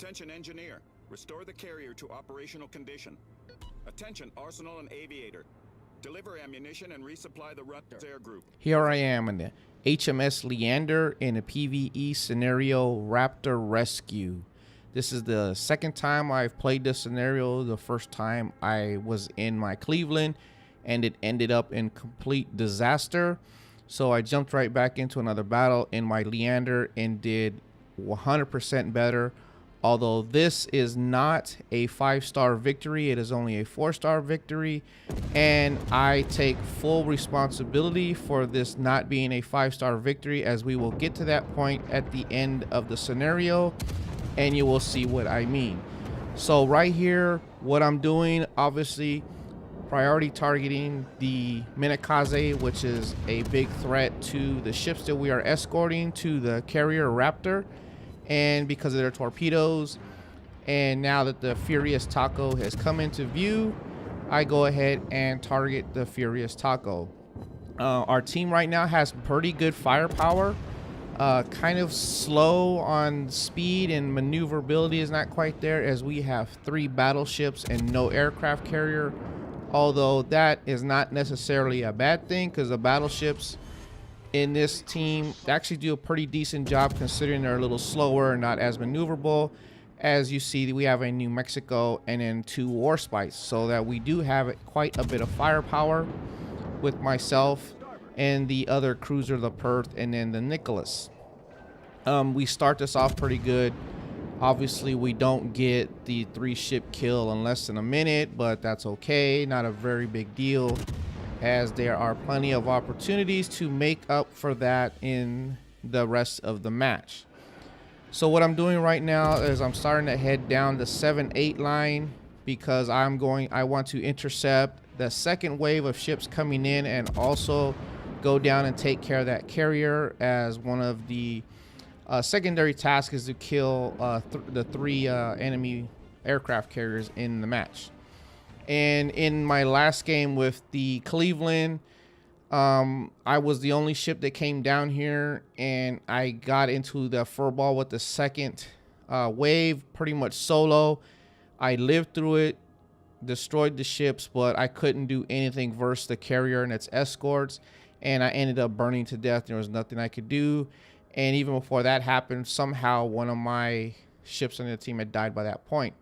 Attention engineer, restore the carrier to operational condition. Attention arsenal and aviator, deliver ammunition and resupply the Raptor air group. Here I am in the HMS Leander in a PvE scenario, Raptor Rescue. This is the second time I've played this scenario. The first time I was in my Cleveland and it ended up in complete disaster. So I jumped right back into another battle in my Leander and did 100% better. Although this is not a 5-star victory, it is only a 4-star victory, and I take full responsibility for this not being a 5-star victory, as we will get to that point at the end of the scenario and you will see what I mean. So right here, what I'm doing, obviously priority targeting the Minakaze, which is a big threat to the ships that we are escorting to the carrier Raptor, and because of their torpedoes. And now that the Furious Taco has come into view, I go ahead and target the Furious Taco. Our team right now has pretty good firepower, kind of slow on speed, and maneuverability is not quite there, as we have 3 battleships and no aircraft carrier. Although that is not necessarily a bad thing, because the battleships in this team actually do a pretty decent job, considering they're a little slower and not as maneuverable. As you see, we have a New Mexico and then 2 Warships, so that we do have quite a bit of firepower with myself and the other cruiser, the Perth, and then the Nicholas. We start this off pretty good. Obviously we don't get the 3-ship kill in less than a minute, but that's okay, not a very big deal, as there are plenty of opportunities to make up for that in the rest of the match. So what I'm doing right now is I'm starting to head down the 7-8 line, because I want to intercept the second wave of ships coming in, and also go down and take care of that carrier, as one of the secondary tasks is to kill the 3 enemy aircraft carriers in the match. And in my last game with the Cleveland, I was the only ship that came down here, and I got into the furball with the second wave pretty much solo. I lived through it, destroyed the ships, but I couldn't do anything versus the carrier and its escorts, and I ended up burning to death. There was nothing I could do. And even before that happened, somehow one of my ships on the team had died by that point.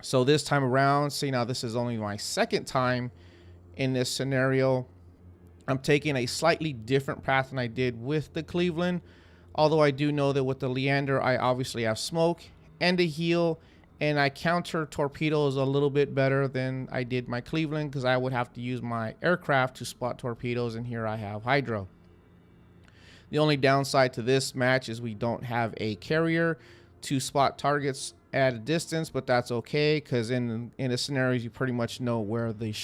So this time around, see, now this is only my second time in this scenario, I'm taking a slightly different path than I did with the Cleveland. Although I do know that with the Leander, I obviously have smoke and a heal, and I counter torpedoes a little bit better than I did my Cleveland, because I would have to use my aircraft to spot torpedoes, and here I have hydro. The only downside to this match is we don't have a carrier to spot targets at a distance, but that's okay, because in the scenarios you pretty much know where the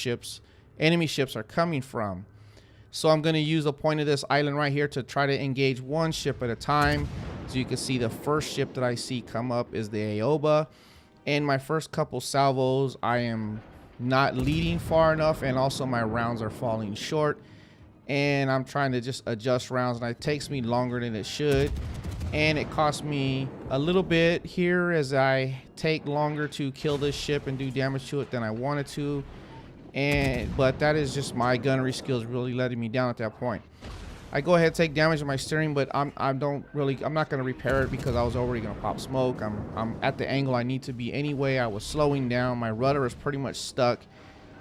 enemy ships are coming from. So I'm going to use the point of this island right here to try to engage 1 ship at a time. So you can see the first ship that I see come up is the Aoba, and my first couple salvos I am not leading far enough, and also my rounds are falling short, and I'm trying to just adjust rounds, and it takes me longer than it should. And it cost me a little bit here, as I take longer to kill this ship and do damage to it than I wanted to. But that is just my gunnery skills really letting me down at that point. I go ahead and take damage on my steering, but I'm not going to repair it, because I was already going to pop smoke. I'm at the angle I need to be anyway. I was slowing down. My rudder is pretty much stuck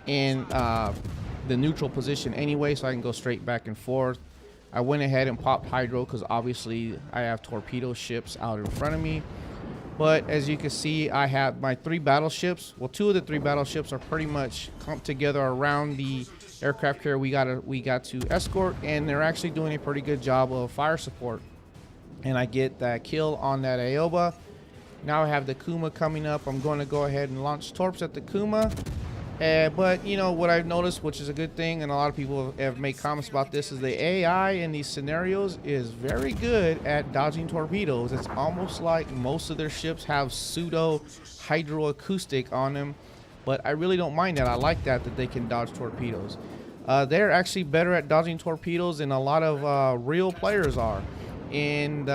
in the neutral position anyway, so I can go straight back and forth. I went ahead and popped hydro, because obviously I have torpedo ships out in front of me. But as you can see, I have my 3 battleships. Well, 2 of the 3 battleships are pretty much clumped together around the aircraft carrier we got to escort, and they're actually doing a pretty good job of fire support. And I get that kill on that Aoba. Now I have the Kuma coming up. I'm going to go ahead and launch torps at the Kuma. But you know what I've noticed, which is a good thing, and a lot of people have made comments about this, is the AI in these scenarios is very good at dodging torpedoes. It's almost like most of their ships have pseudo hydroacoustic on them, but I really don't mind that. I like that they can dodge torpedoes. They're actually better at dodging torpedoes than a lot of real players are in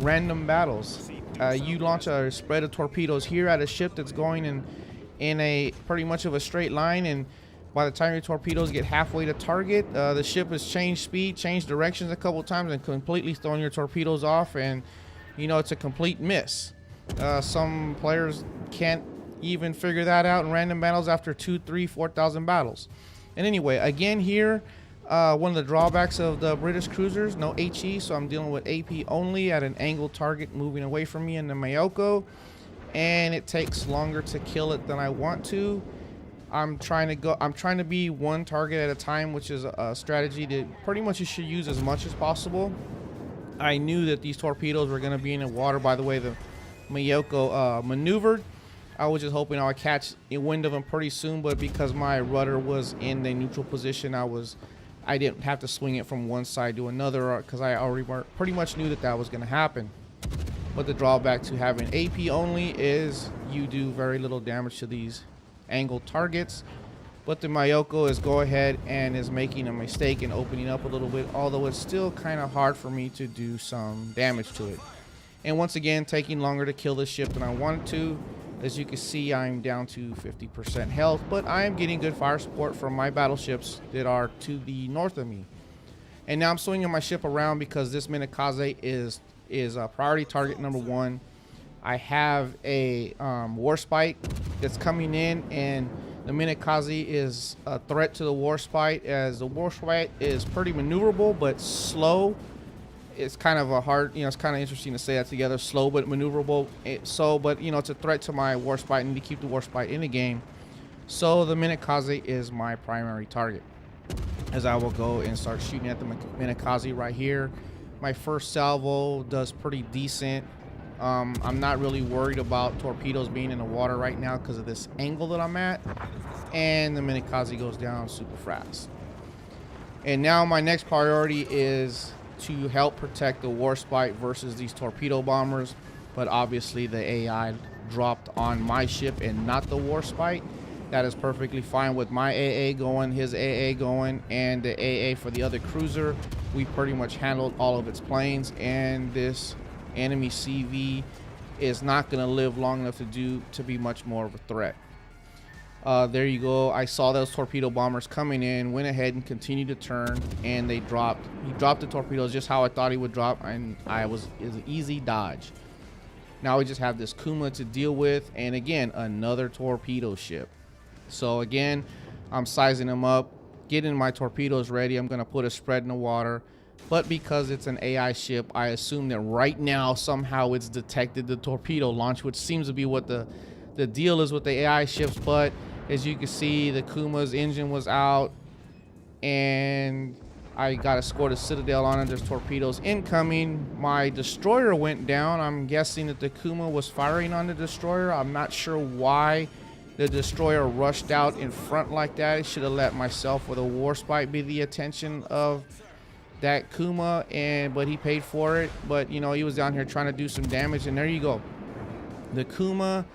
random battles. You launch a spread of torpedoes here at a ship that's going in a pretty much of a straight line, and by the time your torpedoes get halfway to target, the ship has changed speed, changed directions a couple times, and completely thrown your torpedoes off, and you know, it's a complete miss. Some players can't even figure that out in random battles after 2,000, 3,000, 4,000 battles. And anyway, again here, one of the drawbacks of the British cruisers, no HE, so I'm dealing with AP only at an angled target moving away from me in the Mayoko, and it takes longer to kill it than I want to. I'm trying to be one target at a time, which is a strategy that pretty much you should use as much as possible. I knew that these torpedoes were going to be in the water by the way the Mayoko maneuvered. I was just hoping I would catch a wind of them pretty soon, but because my rudder was in the neutral position, I didn't have to swing it from one side to another because I already pretty much knew that was going to happen. But the drawback to having AP only is you do very little damage to these angled targets. But the Mayoko is go ahead and is making a mistake and opening up a little bit, although it's still kind of hard for me to do some damage to it. And once again, taking longer to kill this ship than I wanted to. As you can see, I'm down to 50% health, but I am getting good fire support from my battleships that are to the north of me. And now I'm swinging my ship around because this Minakaze is priority target number 1. I have a Warspite that's coming in, and the Minakaze is a threat to the Warspite, as the Warspite is pretty maneuverable but slow. It's kind of a hard, it's kind of interesting to say that together, slow but maneuverable. But it's a threat to my Warspite. I need to keep the Warspite in the game. So the Minakaze is my primary target, as I will go and start shooting at the Minakaze right here. My first salvo does pretty decent. I'm not really worried about torpedoes being in the water right now because of this angle that I'm at. And the Minakaze goes down super fast. And now my next priority is to help protect the Warspite versus these torpedo bombers. But obviously the AI dropped on my ship and not the Warspite. That is perfectly fine with my AA going, his AA going, and the AA for the other cruiser. We pretty much handled all of its planes, and this enemy CV is not going to live long enough to be much more of a threat. There you go. I saw those torpedo bombers coming in, went ahead and continued to turn, and they dropped. He dropped the torpedoes just how I thought he would drop, and it was an easy dodge. Now we just have this Kuma to deal with, and again, another torpedo ship. So again, I'm sizing them up, getting my torpedoes ready. I'm going to put a spread in the water. But because it's an AI ship, I assume that right now somehow it's detected the torpedo launch, which seems to be what the deal is with the AI ships. But as you can see, the Kuma's engine was out, and I got a escorted Citadel on it. There's torpedoes incoming. My destroyer went down. I'm guessing that the Kuma was firing on the destroyer. I'm not sure why the destroyer rushed out in front like that. It should have let myself with a Warspite be the attention of that Kuma, but he paid for it. But he was down here trying to do some damage, and there you go. The Kuma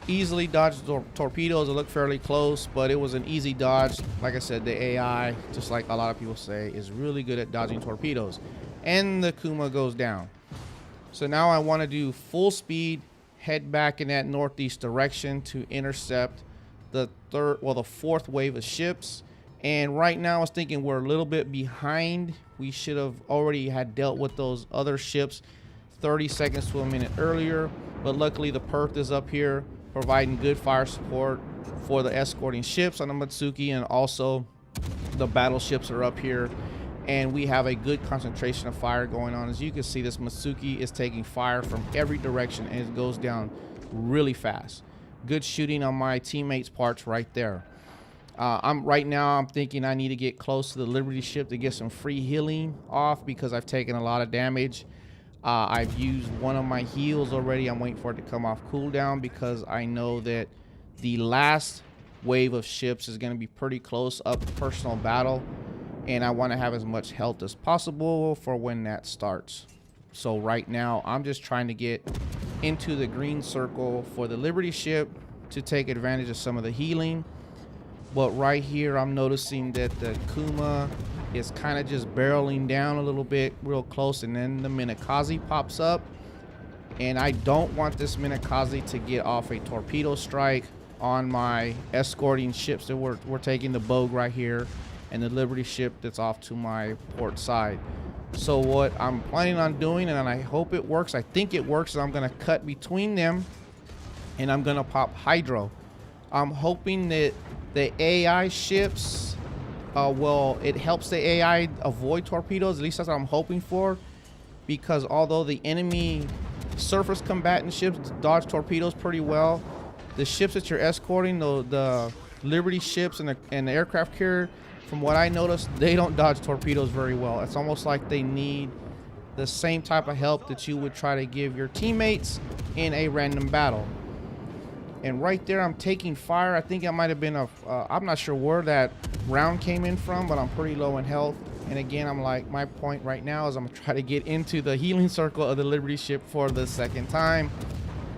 easily dodged the torpedoes. It looked fairly close, but it was an easy dodge. Like I said, the AI, just like a lot of people say, is really good at dodging torpedoes. And the Kuma goes down. So now I want to do full speed, head back in that northeast direction to intercept the fourth wave of ships. And right now I was thinking we're a little bit behind. We should have already had dealt with those other ships 30 seconds to a minute earlier, but luckily the Perth is up here providing good fire support for the escorting ships on the Matsuki, and also the battleships are up here, and we have a good concentration of fire going on. As you can see, this Matsuki is taking fire from every direction, and it goes down really fast. Good shooting on my teammates' parts right there. Right now I'm thinking I need to get close to the Liberty ship to get some free healing off because I've taken a lot of damage. I've used one of my heals already. I'm waiting for it to come off cooldown because I know that the last wave of ships is going to be pretty close up to personal battle, and I want to have as much health as possible for when that starts. So right now I'm just trying to get into the green circle for the Liberty ship to take advantage of some of the healing. But right here I'm noticing that the Kuma is kind of just barreling down a little bit real close, and then the Minakaze pops up, and I don't want this Minakaze to get off a torpedo strike on my escorting ships that we're taking, the Bogue right here and the Liberty ship that's off to my port side. So what I'm planning on doing, and I hope it works, I think it works, is I'm going to cut between them and I'm going to pop hydro. I'm hoping that the AI ships, it helps the AI avoid torpedoes. At least that's what I'm hoping for, because although the enemy surface combatant ships dodge torpedoes pretty well, the ships that you're escorting, the Liberty ships and the aircraft carrier, from what I noticed, they don't dodge torpedoes very well. It's almost like they need the same type of help that you would try to give your teammates in a random battle. And right there, I'm taking fire. I think it might have been I'm not sure where that round came in from, but I'm pretty low in health. And again, I'm like, my point right now is I'm gonna try to get into the healing circle of the Liberty ship for the second time.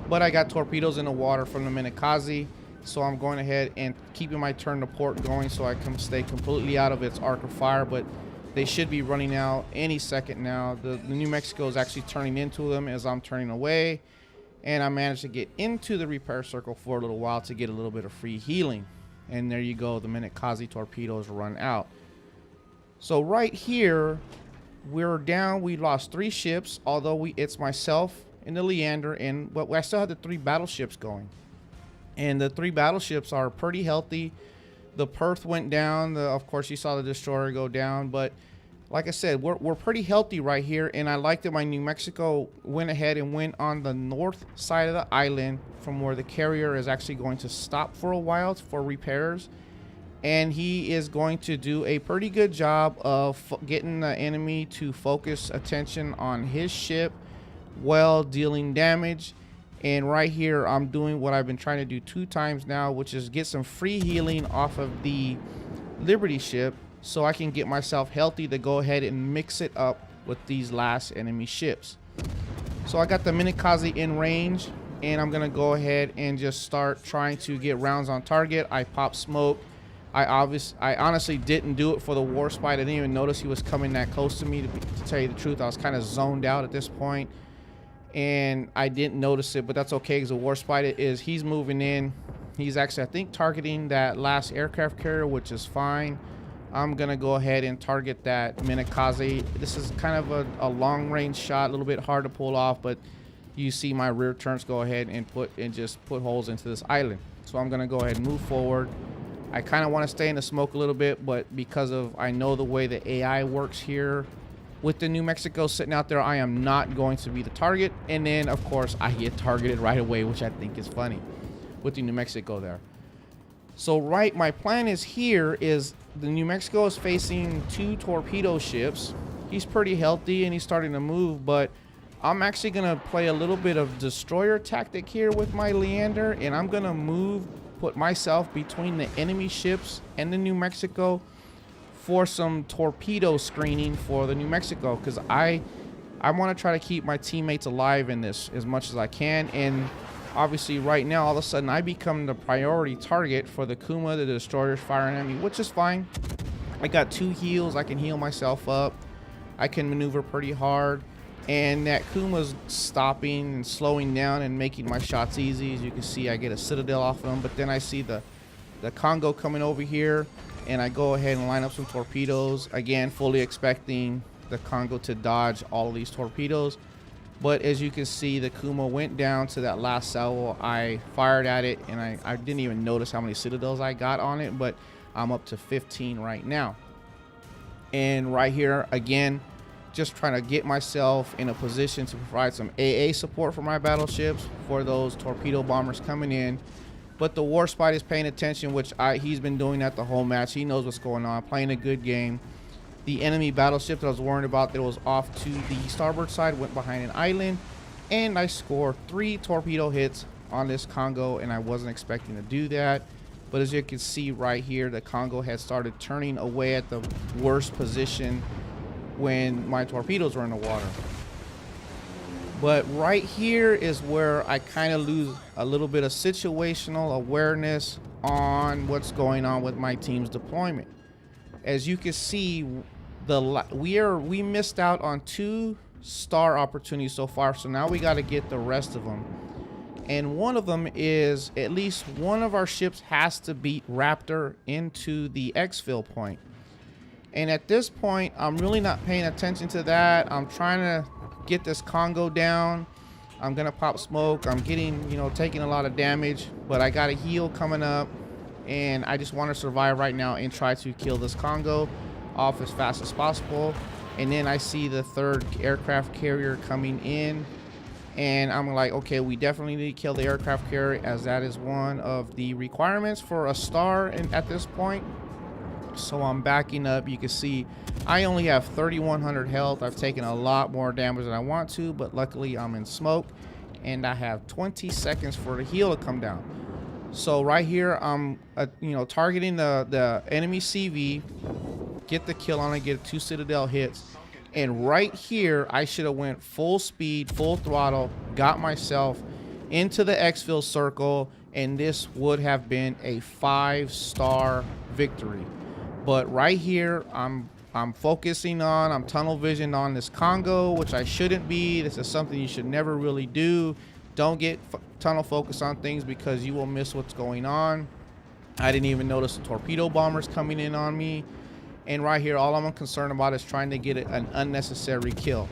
But I got torpedoes in the water from the Minakaze, so I'm going ahead and keeping my turn to port going so I can stay completely out of its arc of fire. But they should be running out any second now. The New Mexico is actually turning into them as I'm turning away. And I managed to get into the repair circle for a little while to get a little bit of free healing. And there you go, the Minakaze torpedoes run out. So right here, we're down. We lost 3 ships, although it's myself and the Leander, but I still have the 3 battleships going. And the 3 battleships are pretty healthy. The Perth went down. Of course, you saw the destroyer go down. But like I said, we're pretty healthy right here. And I like that my New Mexico went ahead and went on the north side of the island from where the carrier is actually going to stop for a while for repairs. And he is going to do a pretty good job of getting the enemy to focus attention on his ship while dealing damage. And right here, I'm doing what I've been trying to do 2 times now, which is get some free healing off of the Liberty ship so I can get myself healthy to go ahead and mix it up with these last enemy ships. So I got the Minakaze in range, and I'm going to go ahead and just start trying to get rounds on target. I pop smoke. I honestly didn't do it for the Warspite. I didn't even notice he was coming that close to me. To tell you the truth, I was kind of zoned out at this point. And I didn't notice it, but that's okay because the Warspite he's moving in. He's actually, I think, targeting that last aircraft carrier, which is fine. I'm gonna go ahead and target that Minakaze. This is kind of a long range shot, a little bit hard to pull off, but you see my rear turns go ahead and just put holes into this island. So I'm gonna go ahead and move forward. I kind of want to stay in the smoke a little bit, but because I know the way the AI works here, with the New Mexico sitting out there, I am not going to be the target. And then, of course, I get targeted right away, which I think is funny with the New Mexico there. So, my plan is here is the New Mexico is facing 2 torpedo ships. He's pretty healthy and he's starting to move, but I'm actually going to play a little bit of destroyer tactic here with my Leander, and I'm going to put myself between the enemy ships and the New Mexico for some torpedo screening for the New Mexico, because I want to try to keep my teammates alive in this as much as I can. And obviously right now, all of a sudden, I become the priority target for the Kuma, the destroyers firing at me, which is fine. I got 2 heals. I can heal myself up. I can maneuver pretty hard. And that Kuma's stopping and slowing down and making my shots easy. As you can see, I get a Citadel off of him, but then I see the Congo coming over here, and I go ahead and line up some torpedoes. Again, fully expecting the Congo to dodge all of these torpedoes. But as you can see, the Kuma went down to that last salvo. I fired at it, and I didn't even notice how many Citadels I got on it, but I'm up to 15 right now. And right here, again, just trying to get myself in a position to provide some AA support for my battleships for those torpedo bombers coming in. But the Warspite is paying attention, which he's been doing that the whole match. He knows what's going on, playing a good game. The enemy battleship that I was worried about that was off to the starboard side went behind an island, and I scored 3 torpedo hits on this Congo, and I wasn't expecting to do that. But as you can see right here, the Congo had started turning away at the worst position when my torpedoes were in the water. But right here is where I kind of lose a little bit of situational awareness on what's going on with my team's deployment. As you can see, we missed out on 2 star opportunities so far. So now we got to get the rest of them. And one of them is at least one of our ships has to beat Raptor into the exfil point. And at this point, I'm really not paying attention to that. I'm trying to get this Congo down. I'm going to pop smoke. I'm getting, you know, taking a lot of damage. But I got a heal coming up. And I just want to survive right now and try to kill this Congo off as fast as possible. And then I see the third aircraft carrier coming in. And I'm like, okay, we definitely need to kill the aircraft carrier, as that is one of the requirements for a star at this point. So I'm backing up. You can see I only have 3,100 health. I've taken a lot more damage than I want to, but luckily I'm in smoke. And I have 20 seconds for the heal to come down. So right here, I'm you know, targeting the enemy CV, get the kill on it, get 2 Citadel hits. And right here, I should have went full speed, full throttle, got myself into the exfil circle, and this would have been a 5-star victory. But right here, I'm focusing on, I'm tunnel vision on this Congo, which I shouldn't be. This is something you should never really do. Don't get tunnel focus on things because you will miss what's going on. I didn't even notice the torpedo bombers coming in on me. And right here, all I'm concerned about is trying to get an unnecessary kill.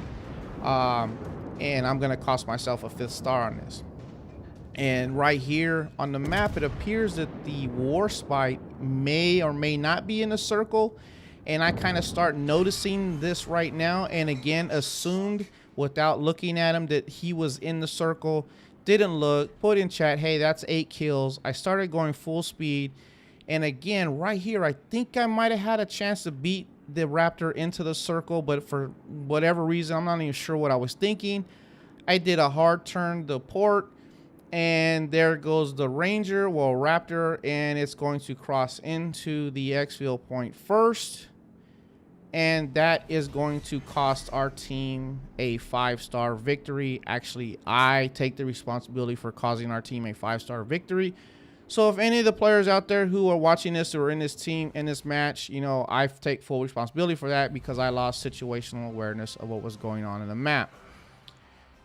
And I'm going to cost myself a 5th star on this. And right here on the map, it appears that the Warspite may or may not be in a circle. And I kind of start noticing this right now. And again, assumed without looking at him that he was in the circle. Didn't look, put in chat, hey, that's 8 kills. I started going full speed. And again, right here, I think I might have had a chance to beat the Raptor into the circle, but for whatever reason, I'm not even sure what I was thinking. I did a hard turn to port, and there goes the Ranger, well, Raptor, and it's going to cross into the exfil point first. And that is going to cost our team a 5-star victory. Actually, I take the responsibility for causing our team a 5-star victory. So if any of the players out there who are watching this or in this team, in this match, you know, I take full responsibility for that because I lost situational awareness of what was going on in the map.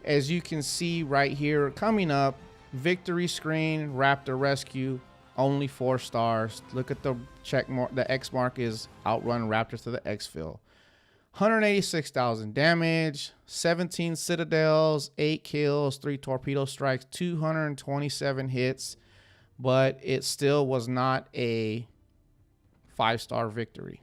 As you can see right here, coming up, victory screen, Raptor Rescue, only 4 stars. Look at the check mark. The X mark is outrun Raptors to the exfil. 186,000 damage, 17 Citadels, 8 kills, 3 torpedo strikes, 227 hits. But it still was not a 5-star victory.